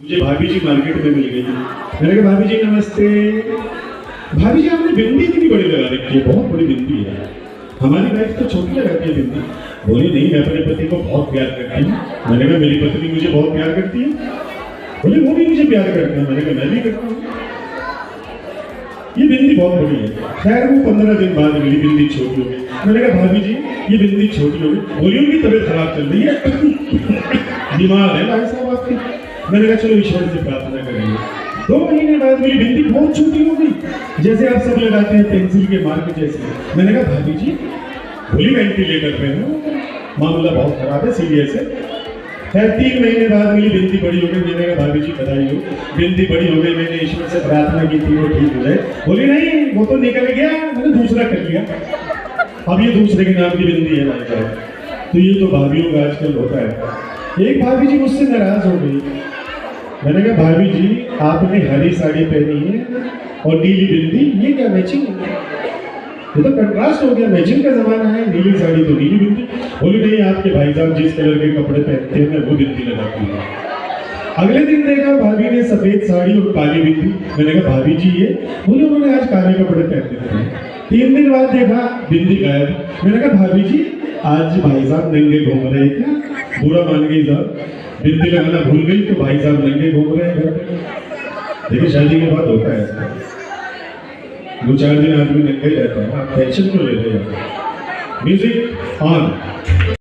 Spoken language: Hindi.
मुझे भाभी जी मार्केट में मिल गई। मैंने कहा भाभी जी नमस्ते। भाभी जी आपने बिंदी इतनी बड़ी लगा रखी है, बहुत बड़ी बिंदी है। हमारी वाइफ तो छोटी लगाती है बिंदी। बोली नहीं, मैं अपने पति को बहुत प्यार करती हूँ। मैंने कहा मेरी पत्नी मुझे बहुत प्यार करती है। बोले वो भी मुझे प्यार करता है। मैंने कहा मैं भी करता हूँ। ये बिंदी बहुत बड़ी है। खैर वो 15 दिन बाद मेरी बिंदी छोटी हो गई। मैंने कहा भाभी जी ये बिंदी छोटी हो गई। बोली उनकी तबीयत खराब चल रही है, बीमार है भाई साहब आपके। मैंने कहा चलो ईश्वर से प्रार्थना करेंगे। 2 महीने बाद मेरी बिंदी बहुत छोटी हो गई, जैसे आप सब लगाते हैं पेंसिल के मार्क जैसे। मैंने कहा भाभी जी, बोली वेंटिलेटर पे हूँ, मामला बहुत खराब है, सीरियस है। खैर 3 महीने बाद मेरी बिंदी बड़ी हो गई। मैंने कहा भाभी जी बधाई हो, बिंदी बड़ी हो गई, मैंने ईश्वर से प्रार्थना की थी वो ठीक हो जाए। बोली नहीं वो तो निकल गया, मैंने दूसरा कर लिया, अब ये दूसरे के नाम की बिंदी है भाई साहब। तो ये तो भाभीयों का आजकल होता है। एक भाभी जी मुझसे नाराज हो गई। मैंने कहा भाभी जी आपने हरी साड़ी पहनी है और नीली बिंदी, ये क्या मैचिंग है? ये तो कंट्रास्ट हो गया, मैचिंग का जमाना है, नीली साड़ी तो नीली बिंदी। बोली नहीं आपके भाई साहब जिस कलर के कपड़े पहनते हैं मैं वो बिंदी लगाती हूँ। अगले दिन देखा भाभी ने सफेद साड़ी और काली बिंदी। मैंने कहा भाभी जी ये, बोले उन्होंने आज काले कपड़े पहन रखे हैं। 3 दिन बाद देखा बिंदी गायब। मैंने कहा भाभी जी आज भाई साहब नंगे घूम रहे हैं क्या? बुरा मान गई साहब, बिंदी लगाना भूल गई तो भाई साहब नंगे घूम रहे हैं घर पे। देखिए शादी के बाद होता है ऐसा, 2-4 दिन आदमी नंगे रहता है, आप टेंशन क्यों ले रहे हैं? Music on.